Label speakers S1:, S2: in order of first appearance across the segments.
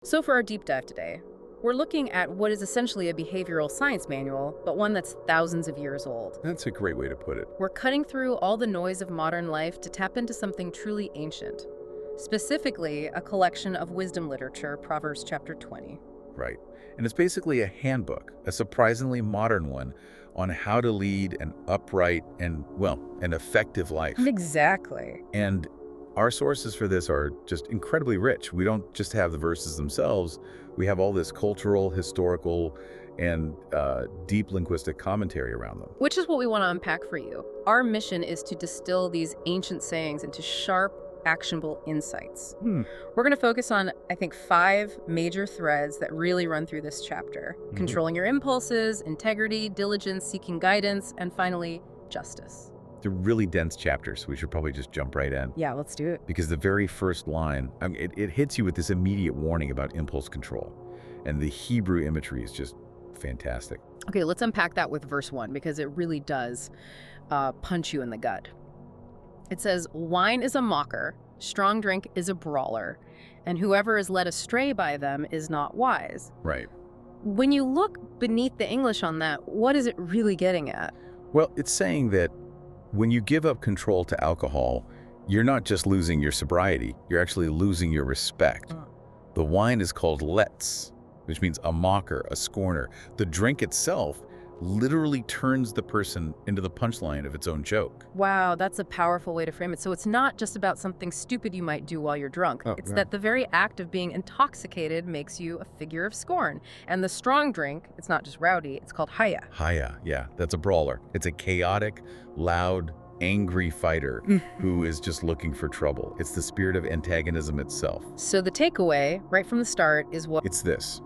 S1: So for our deep dive today, we're looking at what is essentially a behavioral science manual, but one that's thousands of years old.
S2: That's a great way to put it.
S1: We're cutting through all the noise of modern life to tap into something truly ancient, specifically a collection of wisdom literature, Proverbs chapter 20.
S2: Right. And it's basically a handbook, a surprisingly modern one, on how to lead an upright and, well, an effective life.
S1: Exactly.
S2: And our sources for this are just incredibly rich. We don't just have the verses themselves. We have all this cultural, historical, and deep linguistic commentary around them.
S1: Which is what we want to unpack for you. Our mission is to distill these ancient sayings into sharp, actionable insights. We're going to focus on, I think, 5 major threads that really run through this chapter. Controlling your impulses, integrity, diligence, seeking guidance, and finally, justice.
S2: They're really dense chapters. We should probably just jump right in.
S1: Yeah, let's do it.
S2: Because the very first line, it hits you with this immediate warning about impulse control. And the Hebrew imagery is just fantastic.
S1: Okay, let's unpack that with verse 1 because it really does punch you in the gut. It says, "Wine is a mocker, strong drink is a brawler, and whoever is led astray by them is not wise."
S2: Right.
S1: When you look beneath the English on that, what is it really getting at?
S2: Well, it's saying that when you give up control to alcohol, you're not just losing your sobriety, you're actually losing your respect. The wine is called letz, which means a mocker, a scorner. The drink itself literally turns the person into the punchline of its own joke.
S1: Wow, that's a powerful way to frame it. So it's not just about something stupid you might do while you're drunk. It's that the very act of being intoxicated makes you a figure of scorn. And the strong drink, it's not just rowdy, it's called haya.
S2: Haya, yeah, that's a brawler. It's a chaotic, loud, angry fighter who is just looking for trouble. It's the spirit of antagonism itself.
S1: So the takeaway, right from the start, is what?
S2: It's this.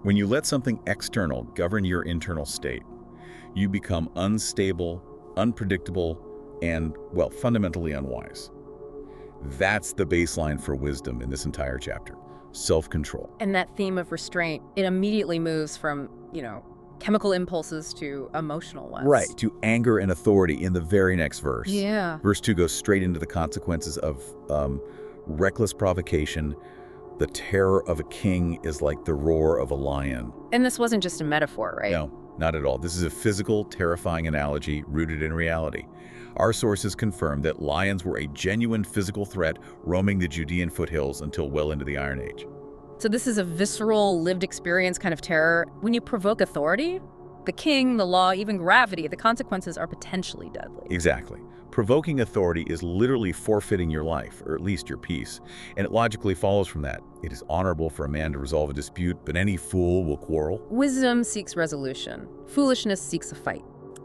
S2: When you let something external govern your internal state, you become unstable, unpredictable, and, well, fundamentally unwise. That's the baseline for wisdom in this entire chapter. Self-control.
S1: And that theme of restraint, it immediately moves from, chemical impulses to emotional ones.
S2: Right, to anger and authority in the very next verse.
S1: Yeah.
S2: Verse 2 goes straight into the consequences of reckless provocation. The terror of a king is like the roar of a lion.
S1: And this wasn't just a metaphor, right?
S2: No, not at all. This is a physical, terrifying analogy rooted in reality. Our sources confirm that lions were a genuine physical threat roaming the Judean foothills until well into the Iron Age.
S1: So this is a visceral, lived experience kind of terror. When you provoke authority, the king, the law, even gravity, the consequences are potentially deadly.
S2: Exactly. Provoking authority is literally forfeiting your life, or at least your peace. And it logically follows from that. It is honorable for a man to resolve a dispute, but any fool will quarrel.
S1: Wisdom seeks resolution. Foolishness seeks a fight.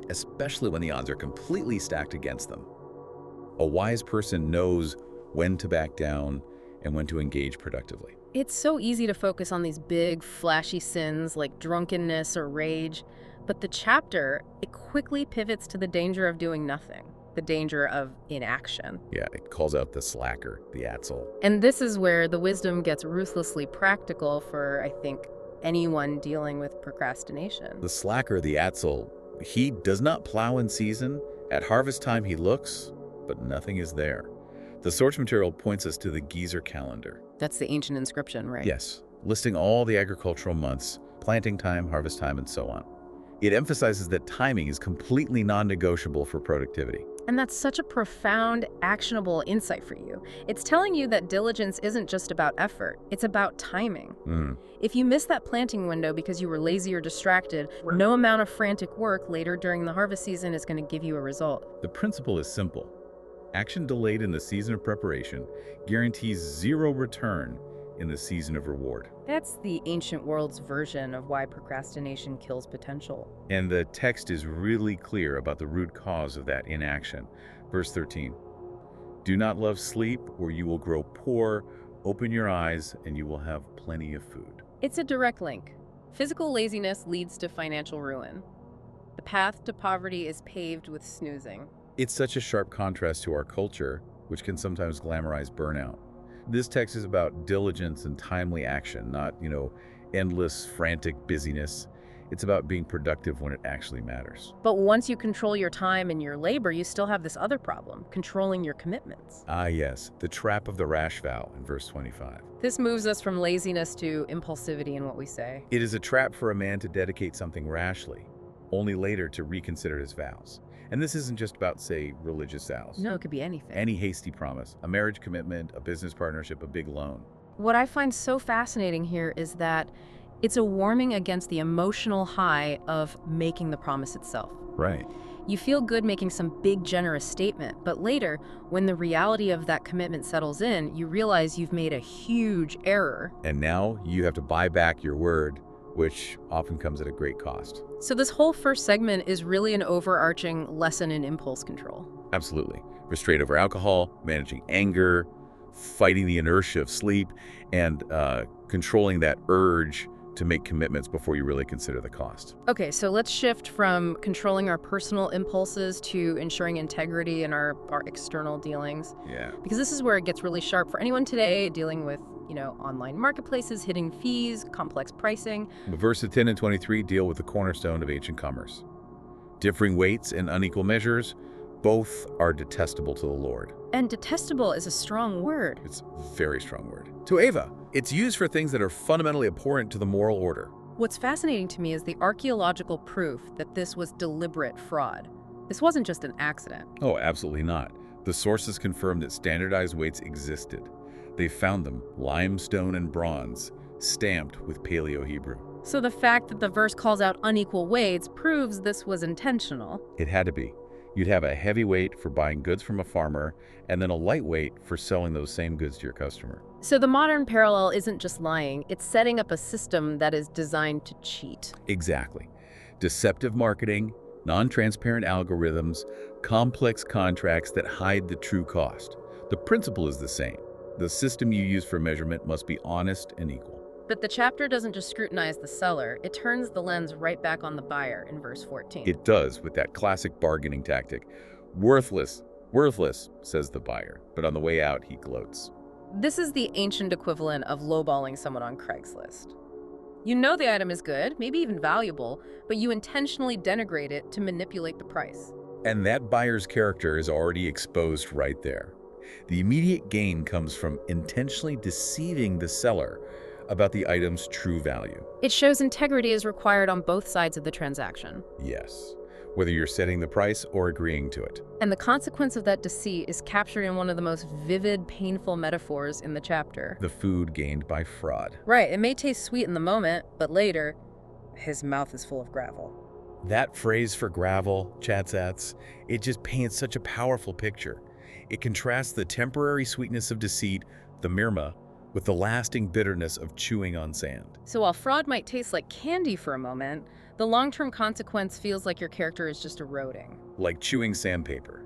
S2: Especially when the odds are completely stacked against them. A wise person knows when to back down and when to engage productively.
S1: It's so easy to focus on these big, flashy sins like drunkenness or rage, but the chapter, it quickly pivots to the danger of doing nothing. The danger of inaction.
S2: Yeah, it calls out the slacker, the atzel.
S1: And this is where the wisdom gets ruthlessly practical for, I think, anyone dealing with procrastination.
S2: The slacker, the atzel, he does not plow in season. At harvest time he looks, but nothing is there. The source material points us to the Gezer calendar.
S1: That's the ancient inscription, right?
S2: Yes, listing all the agricultural months, planting time, harvest time, and so on. It emphasizes that timing is completely non-negotiable for productivity.
S1: And that's such a profound, actionable insight for you. It's telling you that diligence isn't just about effort, it's about timing. If you miss that planting window because you were lazy or distracted, no amount of frantic work later during the harvest season is going to give you a result.
S2: The principle is simple. Action delayed in the season of preparation guarantees zero return in the season of reward.
S1: That's the ancient world's version of why procrastination kills potential.
S2: And the text is really clear about the root cause of that inaction. Verse 13, "Do not love sleep, or you will grow poor. Open your eyes, and you will have plenty of food."
S1: It's a direct link. Physical laziness leads to financial ruin. The path to poverty is paved with snoozing.
S2: It's such a sharp contrast to our culture, which can sometimes glamorize burnout. This text is about diligence and timely action, not, endless, frantic busyness. It's about being productive when it actually matters.
S1: But once you control your time and your labor, you still have this other problem, controlling your commitments.
S2: Ah, yes, the trap of the rash vow in verse 25.
S1: This moves us from laziness to impulsivity in what we say.
S2: It is a trap for a man to dedicate something rashly, only later to reconsider his vows. And this isn't just about, say, religious vows.
S1: No, it could be anything.
S2: Any hasty promise, a marriage commitment, a business partnership, a big loan.
S1: What I find so fascinating here is that it's a warning against the emotional high of making the promise itself.
S2: Right.
S1: You feel good making some big, generous statement, but later, when the reality of that commitment settles in, you realize you've made a huge error.
S2: And now you have to buy back your word, which often comes at a great cost.
S1: So this whole first segment is really an overarching lesson in impulse control.
S2: Absolutely. Restraint over alcohol, managing anger, fighting the inertia of sleep, and controlling that urge to make commitments before you really consider the cost.
S1: Okay, so let's shift from controlling our personal impulses to ensuring integrity in our external dealings.
S2: Yeah.
S1: Because this is where it gets really sharp for anyone today dealing with, online marketplaces, hidden fees, complex pricing.
S2: Verses 10 and 23 deal with the cornerstone of ancient commerce. Differing weights and unequal measures, both are detestable to the Lord.
S1: And detestable is a strong word.
S2: It's a very strong word. Tueva. It's used for things that are fundamentally abhorrent to the moral order.
S1: What's fascinating to me is the archaeological proof that this was deliberate fraud. This wasn't just an accident.
S2: Oh, absolutely not. The sources confirm that standardized weights existed. They found them, limestone and bronze, stamped with Paleo-Hebrew.
S1: So the fact that the verse calls out unequal weights proves this was intentional.
S2: It had to be. You'd have a heavy weight for buying goods from a farmer, and then a light weight for selling those same goods to your customer.
S1: So the modern parallel isn't just lying, it's setting up a system that is designed to cheat.
S2: Exactly. Deceptive marketing, non-transparent algorithms, complex contracts that hide the true cost. The principle is the same. The system you use for measurement must be honest and equal.
S1: But the chapter doesn't just scrutinize the seller, it turns the lens right back on the buyer in verse 14.
S2: It does, with that classic bargaining tactic. Worthless, says the buyer, but on the way out, he gloats.
S1: This is the ancient equivalent of lowballing someone on Craigslist. You know the item is good, maybe even valuable, but you intentionally denigrate it to manipulate the price.
S2: And that buyer's character is already exposed right there. The immediate gain comes from intentionally deceiving the seller about the item's true value.
S1: It shows integrity is required on both sides of the transaction.
S2: Yes, whether you're setting the price or agreeing to it.
S1: And the consequence of that deceit is captured in one of the most vivid, painful metaphors in the chapter.
S2: The food gained by fraud.
S1: Right, it may taste sweet in the moment, but later, his mouth is full of gravel.
S2: That phrase for gravel, chatsats, it just paints such a powerful picture. It contrasts the temporary sweetness of deceit, the mirma, with the lasting bitterness of chewing on sand.
S1: So while fraud might taste like candy for a moment, the long-term consequence feels like your character is just eroding.
S2: Like chewing sandpaper.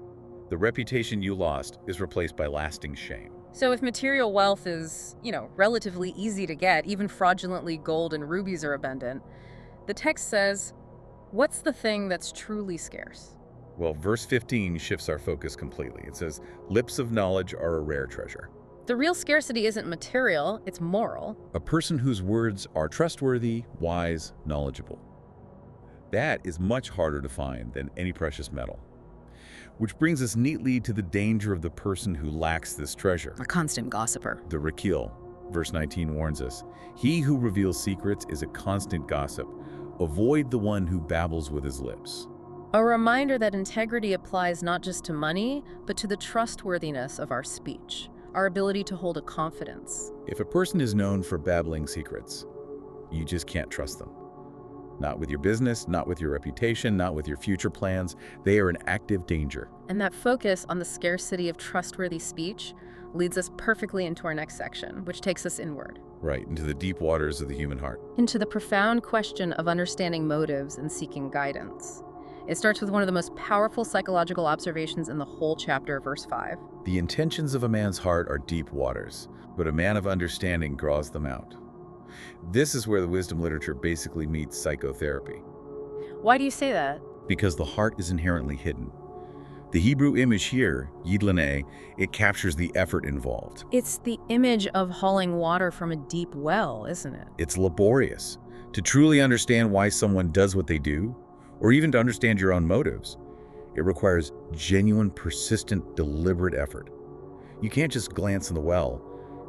S2: The reputation you lost is replaced by lasting shame.
S1: So if material wealth is, relatively easy to get, even fraudulently gold and rubies are abundant, the text says, what's the thing that's truly scarce?
S2: Well, verse 15 shifts our focus completely. It says, lips of knowledge are a rare treasure.
S1: The real scarcity isn't material, it's moral.
S2: A person whose words are trustworthy, wise, knowledgeable. That is much harder to find than any precious metal. Which brings us neatly to the danger of the person who lacks this treasure.
S1: A constant gossiper.
S2: The Rakil. Verse 19 warns us, he who reveals secrets is a constant gossip. Avoid the one who babbles with his lips.
S1: A reminder that integrity applies not just to money, but to the trustworthiness of our speech. Our ability to hold a confidence.
S2: If a person is known for babbling secrets, you just can't trust them. Not with your business, not with your reputation, not with your future plans. They are in active danger.
S1: And that focus on the scarcity of trustworthy speech leads us perfectly into our next section, which takes us inward.
S2: Right, into the deep waters of the human heart.
S1: Into the profound question of understanding motives and seeking guidance. It starts with one of the most powerful psychological observations in the whole chapter, verse 5.
S2: The intentions of a man's heart are deep waters, but a man of understanding draws them out. This is where the wisdom literature basically meets psychotherapy.
S1: Why do you say that?
S2: Because the heart is inherently hidden. The Hebrew image here, yidlaneh, it captures the effort involved.
S1: It's the image of hauling water from a deep well, isn't it?
S2: It's laborious. To truly understand why someone does what they do, or even to understand your own motives, it requires genuine, persistent, deliberate effort. You can't just glance in the well.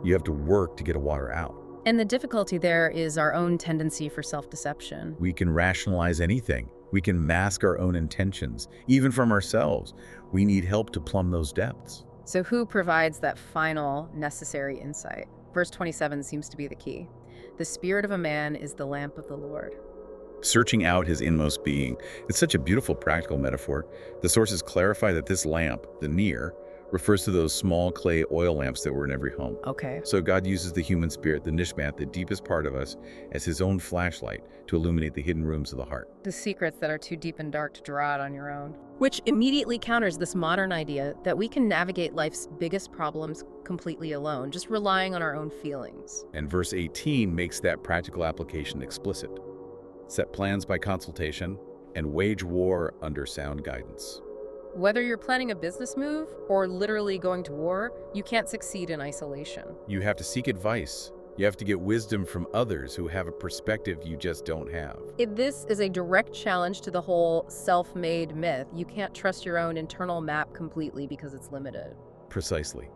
S2: You have to work to get a water out.
S1: And the difficulty there is our own tendency for self-deception.
S2: We can rationalize anything. We can mask our own intentions, even from ourselves. We need help to plumb those depths.
S1: So who provides that final necessary insight? Verse 27 seems to be the key. The spirit of a man is the lamp of the Lord.
S2: Searching out his inmost being. It's such a beautiful practical metaphor. The sources clarify that this lamp, the near, refers to those small clay oil lamps that were in every home.
S1: Okay.
S2: So God uses the human spirit, the nishmat, the deepest part of us, as his own flashlight to illuminate the hidden rooms of the heart.
S1: The secrets that are too deep and dark to draw out on your own. Which immediately counters this modern idea that we can navigate life's biggest problems completely alone, just relying on our own feelings.
S2: And verse 18 makes that practical application explicit. Set plans by consultation and wage war under sound guidance.
S1: Whether you're planning a business move or literally going to war, you can't succeed in isolation.
S2: You have to seek advice. You have to get wisdom from others who have a perspective you just don't have.
S1: This is a direct challenge to the whole self-made myth. You can't trust your own internal map completely because it's limited.
S2: Precisely.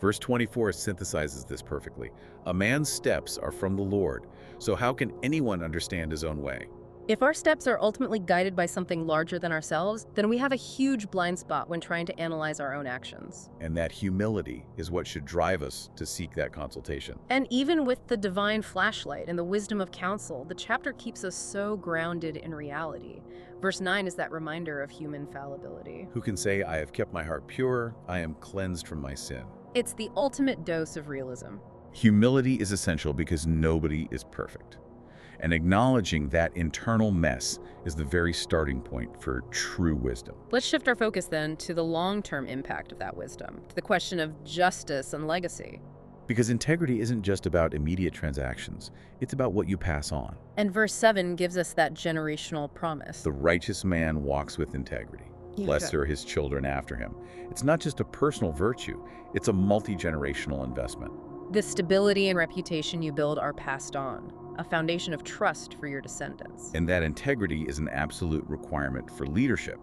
S2: Verse 24 synthesizes this perfectly. A man's steps are from the Lord, so how can anyone understand his own way?
S1: If our steps are ultimately guided by something larger than ourselves, then we have a huge blind spot when trying to analyze our own actions.
S2: And that humility is what should drive us to seek that consultation.
S1: And even with the divine flashlight and the wisdom of counsel, the chapter keeps us so grounded in reality. Verse 9 is that reminder of human fallibility.
S2: Who can say, I have kept my heart pure, I am cleansed from my sin?
S1: It's the ultimate dose of realism.
S2: Humility is essential because nobody is perfect. And acknowledging that internal mess is the very starting point for true wisdom.
S1: Let's shift our focus then to the long-term impact of that wisdom, to the question of justice and legacy.
S2: Because integrity isn't just about immediate transactions, it's about what you pass on.
S1: And verse 7 gives us that generational promise.
S2: The righteous man walks with integrity. Blessed are his children after him. It's not just a personal virtue, it's a multi-generational investment.
S1: The stability and reputation you build are passed on, a foundation of trust for your descendants.
S2: And that integrity is an absolute requirement for leadership,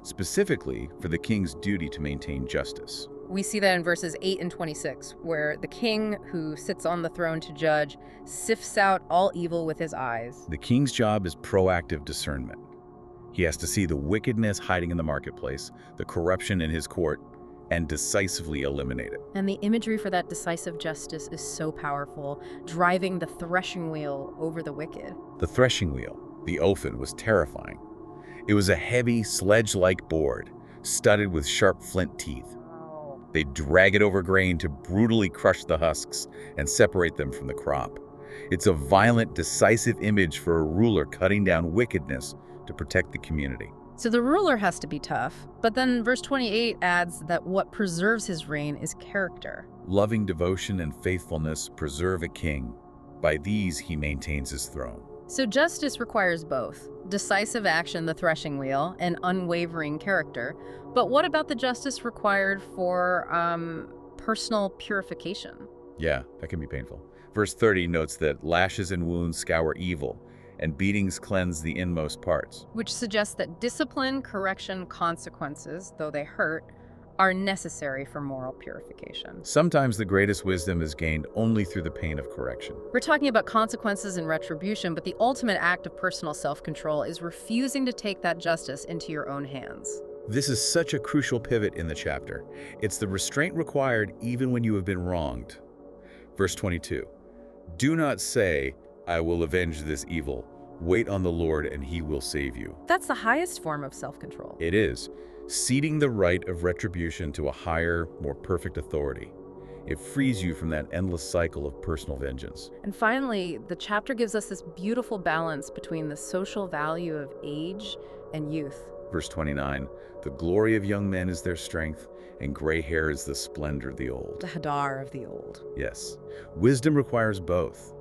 S2: specifically for the king's duty to maintain justice.
S1: We see that in verses 8 and 26, where the king who sits on the throne to judge sifts out all evil with his eyes.
S2: The king's job is proactive discernment. He has to see the wickedness hiding in the marketplace, the corruption in his court, and decisively eliminate it.
S1: And the imagery for that decisive justice is so powerful, driving the threshing wheel over the wicked.
S2: The threshing wheel, the ophid, was terrifying. It was a heavy, sledge-like board, studded with sharp flint teeth. They'd drag it over grain to brutally crush the husks and separate them from the crop. It's a violent, decisive image for a ruler cutting down wickedness to protect the community.
S1: So the ruler has to be tough, but then verse 28 adds that what preserves his reign is character.
S2: Loving devotion and faithfulness preserve a king. By these he maintains his throne.
S1: So justice requires both decisive action, the threshing wheel, and unwavering character. But what about the justice required for personal purification?
S2: Yeah, that can be painful. Verse 30 notes that lashes and wounds scour evil, and beatings cleanse the inmost parts.
S1: Which suggests that discipline, correction, consequences, though they hurt, are necessary for moral purification.
S2: Sometimes the greatest wisdom is gained only through the pain of correction.
S1: We're talking about consequences and retribution, but the ultimate act of personal self-control is refusing to take that justice into your own hands.
S2: This is such a crucial pivot in the chapter. It's the restraint required even when you have been wronged. Verse 22, do not say, I will avenge this evil. Wait on the Lord and he will save you.
S1: That's the highest form of self-control.
S2: It is, ceding the right of retribution to a higher, more perfect authority. It frees you from that endless cycle of personal vengeance.
S1: And finally, the chapter gives us this beautiful balance between the social value of age and youth.
S2: Verse 29, the glory of young men is their strength, and gray hair is the splendor of the old.
S1: The hadar of the old.
S2: Yes, wisdom requires both.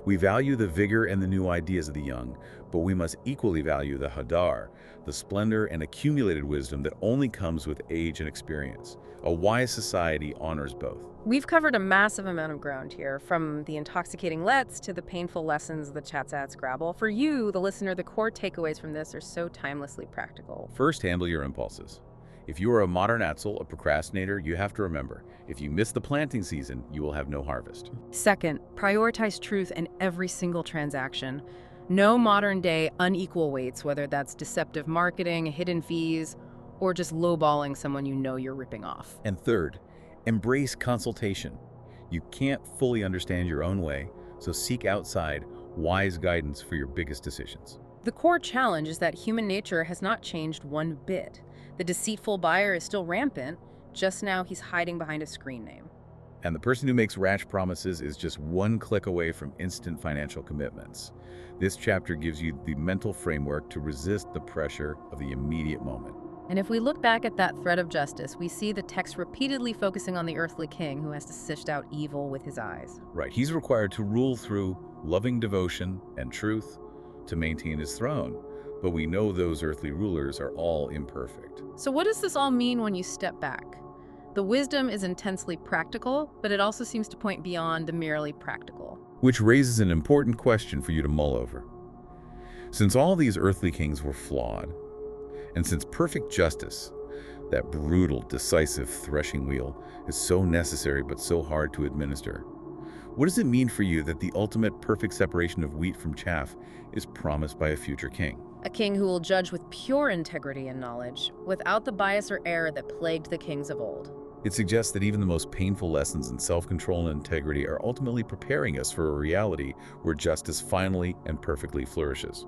S2: We value the vigor and the new ideas of the young, but we must equally value the hadar, the splendor and accumulated wisdom that only comes with age and experience. A wise society honors both.
S1: We've covered a massive amount of ground here, from the intoxicating lets to the painful lessons the chatzats grabble. For you, the listener, the core takeaways from this are so timelessly practical.
S2: First, handle your impulses. If you are a modern Atzel, a procrastinator, you have to remember, if you miss the planting season, you will have no harvest.
S1: Second, prioritize truth in every single transaction. No modern-day unequal weights, whether that's deceptive marketing, hidden fees, or just lowballing someone you know you're ripping off.
S2: And third, embrace consultation. You can't fully understand your own way, so seek outside wise guidance for your biggest decisions.
S1: The core challenge is that human nature has not changed one bit. The deceitful buyer is still rampant, just now he's hiding behind a screen name.
S2: And the person who makes rash promises is just one click away from instant financial commitments. This chapter gives you the mental framework to resist the pressure of the immediate moment.
S1: And if we look back at that thread of justice, we see the text repeatedly focusing on the earthly king who has to sift out evil with his eyes.
S2: Right, he's required to rule through loving devotion and truth to maintain his throne. But we know those earthly rulers are all imperfect.
S1: So what does this all mean when you step back? The wisdom is intensely practical, but it also seems to point beyond the merely practical.
S2: Which raises an important question for you to mull over. Since all these earthly kings were flawed, and since perfect justice, that brutal, decisive threshing wheel, is so necessary but so hard to administer, what does it mean for you that the ultimate perfect separation of wheat from chaff is promised by a future king?
S1: A king who will judge with pure integrity and knowledge, without the bias or error that plagued the kings of old.
S2: It suggests that even the most painful lessons in self-control and integrity are ultimately preparing us for a reality where justice finally and perfectly flourishes.